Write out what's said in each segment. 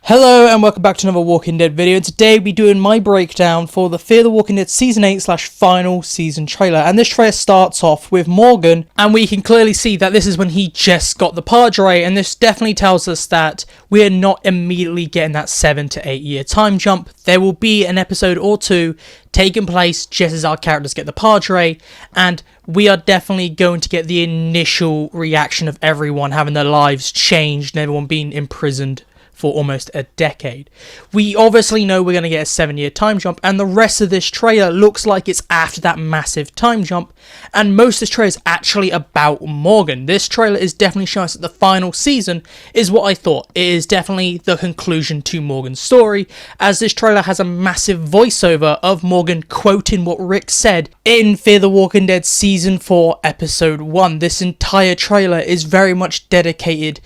Hello and welcome back to another Walking Dead video. Today we'll be doing my breakdown for the Fear the Walking Dead Season 8 / final season trailer. And this trailer starts off with Morgan, and we can clearly see that this is when he just got the Padre, and this definitely tells us that we're not immediately getting that 7 to 8 year time jump. There will be an episode or two taking place just as our characters get the Padre, and we are definitely going to get the initial reaction of everyone having their lives changed and everyone being imprisoned for almost a decade. We obviously know we're going to get a 7 year time jump, and the rest of this trailer looks like it's after that massive time jump, and most of this trailer is actually about Morgan. This trailer is definitely showing us that the final season is what I thought. It is definitely the conclusion to Morgan's story, as this trailer has a massive voiceover of Morgan quoting what Rick said in Fear the Walking Dead Season 4 Episode 1. This entire trailer is very much dedicated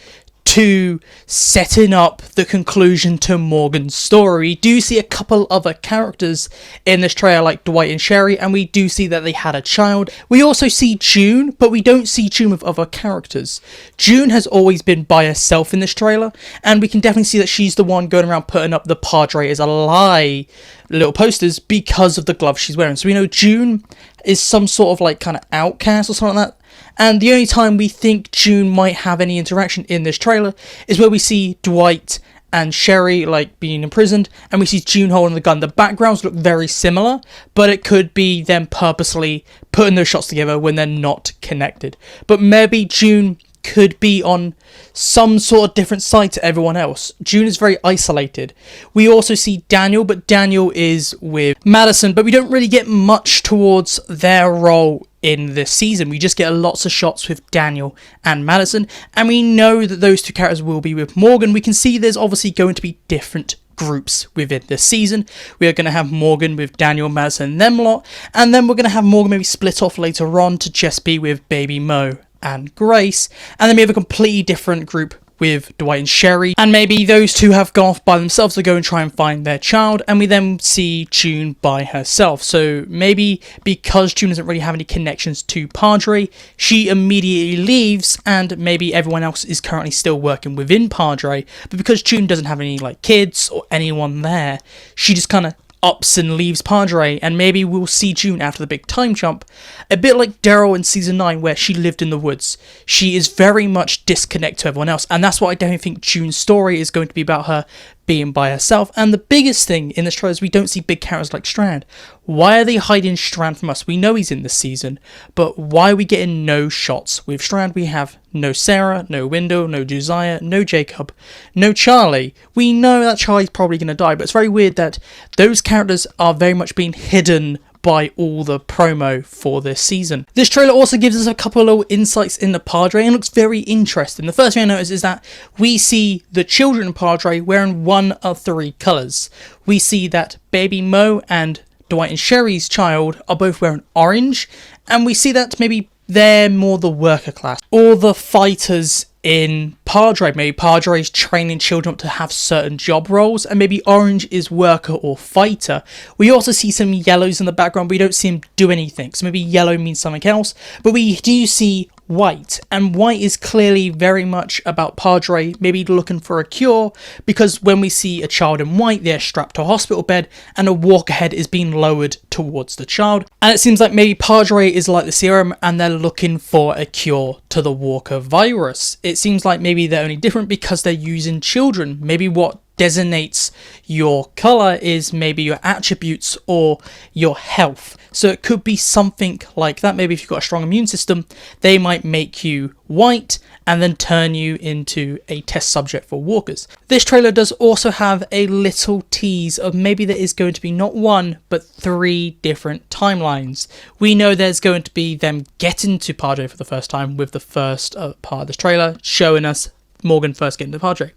to setting up the conclusion to Morgan's story. We do see a couple other characters in this trailer like Dwight and Sherry, and we do see that they had a child. We also see June, but we don't see June with other characters. June has always been by herself in this trailer, and we can definitely see that she's the one going around putting up the Padre as a lie little posters because of the gloves she's wearing. So we know June is some sort of like kind of outcast or something like that. And the only time we think June might have any interaction in this trailer is where we see Dwight and Sherry like being imprisoned, and we see June holding the gun. The backgrounds look very similar, but it could be them purposely putting those shots together when they're not connected. But maybe June could be on some sort of different side to everyone else. June is very isolated. We also see Daniel, but Daniel is with Madison, but we don't really get much towards their role in this season. We just get lots of shots with Daniel and Madison, and we know that those two characters will be with Morgan. We can see there's obviously going to be different groups within this season. We are going to have Morgan with Daniel, Madison, and them lot, and then we're going to have Morgan maybe split off later on to just be with Baby Mo and Grace, and then we have a completely different group with Dwight and Sherry, and maybe those two have gone off by themselves to go and try and find their child, and we then see June by herself. So maybe because June doesn't really have any connections to Padre, she immediately leaves, and maybe everyone else is currently still working within Padre, but because June doesn't have any like kids or anyone there, she just kind of ups and leaves Padre, and maybe we'll see June after the big time jump, a bit like Daryl in Season 9 where she lived in the woods. She is very much disconnected to everyone else, and that's what I definitely think June's story is going to be about, her being by herself. And the biggest thing in this trailer is we don't see big characters like Strand. Why are they hiding Strand from us? We know he's in this season, but why are we getting no shots with Strand? We have no Sarah, no Wendell, no Josiah, no Jacob, no Charlie. We know that Charlie's probably going to die, but it's very weird that those characters are very much being hidden by all the promo for this season. This trailer also gives us a couple of little insights in the Padre, and looks very interesting. The first thing I notice is that we see the children in Padre wearing one of three colours. We see that Baby Mo and Dwight and Sherry's child are both wearing orange, and we see that maybe they're more the worker class, or the fighters in Padre. Maybe Padre is training children up to have certain job roles, and maybe orange is worker or fighter. We also see some yellows in the background, but we don't see him do anything, so maybe yellow means something else. But we do see white, and white is clearly very much about Padre maybe looking for a cure, because when we see a child in white, they're strapped to a hospital bed and a walker head is being lowered towards the child, and it seems like maybe Padre is like the serum and they're looking for a cure to the walker virus. It seems like maybe they're only different because they're using children. Maybe what designates your colour is maybe your attributes or your health. So it could be something like that. Maybe if you've got a strong immune system, they might make you white and then turn you into a test subject for walkers. This trailer does also have a little tease of maybe there is going to be not one, but 3 different timelines. We know there's going to be them getting to Padre for the first time with the first part of this trailer, showing us Morgan first getting to Padre.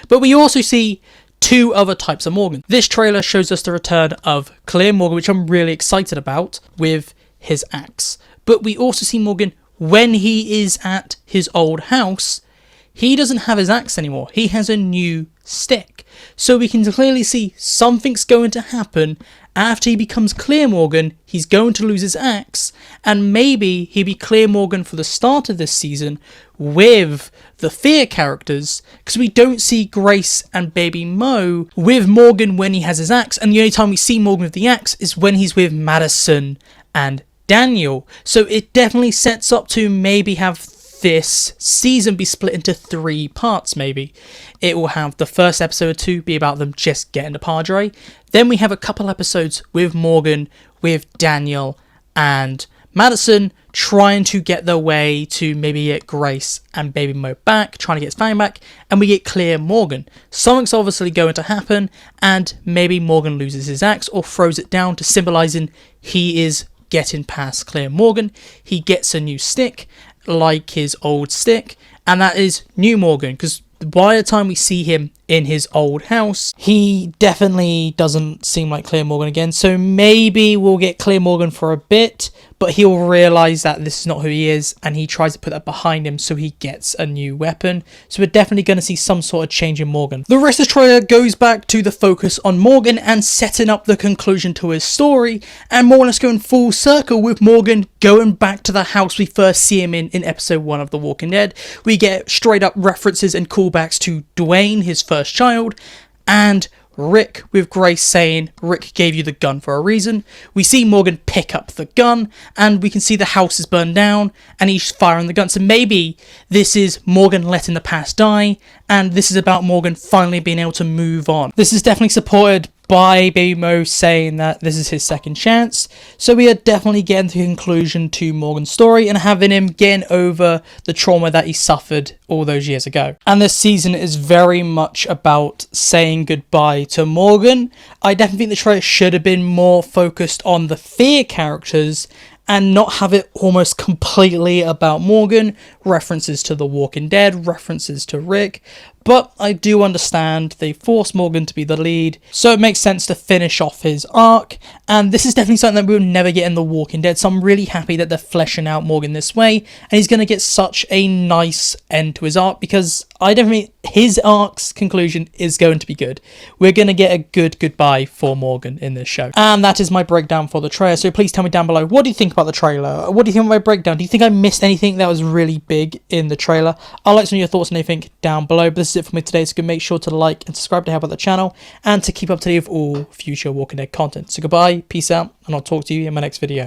But we also see 2 other types of Morgan. This trailer shows us the return of Clear Morgan, which I'm really excited about, with his axe. But we also see Morgan when he is at his old house. He doesn't have his axe anymore. He has a new stick. So we can clearly see something's going to happen after he becomes Clear Morgan. He's going to lose his axe, and maybe he'll be Clear Morgan for the start of this season with the Fear characters, because we don't see Grace and Baby Mo with Morgan when he has his axe, and the only time we see Morgan with the axe is when he's with Madison and Daniel. So it definitely sets up to maybe have this season be split into 3 parts. Maybe it will have the first episode or 2 be about them just getting to Padre, then we have a couple episodes with Morgan, with Daniel and Madison trying to get their way to maybe get Grace and Baby Mo back, trying to get his family back, and we get Clear Morgan. Something's obviously going to happen, and maybe Morgan loses his axe or throws it down to symbolizing he is getting past Clear Morgan. He gets a new stick like his old stick, and that is New Morgan, because by the time we see him in his old house, he definitely doesn't seem like Clear Morgan again. So maybe we'll get Clear Morgan for a bit, but he'll realise that this is not who he is, and he tries to put that behind him so he gets a new weapon. So we're definitely going to see some sort of change in Morgan. The rest of the trailer goes back to the focus on Morgan and setting up the conclusion to his story, and more or less going full circle with Morgan going back to the house we first see him in episode 1 of The Walking Dead. We get straight up references and callbacks to Dwayne, his first child, and Rick, with Grace saying Rick gave you the gun for a reason. We see Morgan pick up the gun, and we can see the house is burned down and he's firing the gun. So maybe this is Morgan letting the past die, and this is about Morgan finally being able to move on. This is definitely supported by Baby Mo saying that this is his second chance. So we are definitely getting to the conclusion to Morgan's story and having him getting over the trauma that he suffered all those years ago. And this season is very much about saying goodbye to Morgan. I definitely think the trailer should have been more focused on the Fear characters and not have it almost completely about Morgan. References to The Walking Dead, references to Rick. But I do understand they forced Morgan to be the lead, so it makes sense to finish off his arc, and this is definitely something that we'll never get in The Walking Dead, so I'm really happy that they're fleshing out Morgan this way, and he's going to get such a nice end to his arc, because I definitely, his arc's conclusion is going to be good. We're going to get a good goodbye for Morgan in this show. And that is my breakdown for the trailer, so please tell me down below, what do you think about the trailer? What do you think of my breakdown? Do you think I missed anything that was really big in the trailer? I'd like some of your thoughts and anything down below, but this is it for me today, so make sure to like and subscribe to help out the channel and to keep up to date with all future Walking Dead content. So goodbye, peace out, and I'll talk to you in my next video.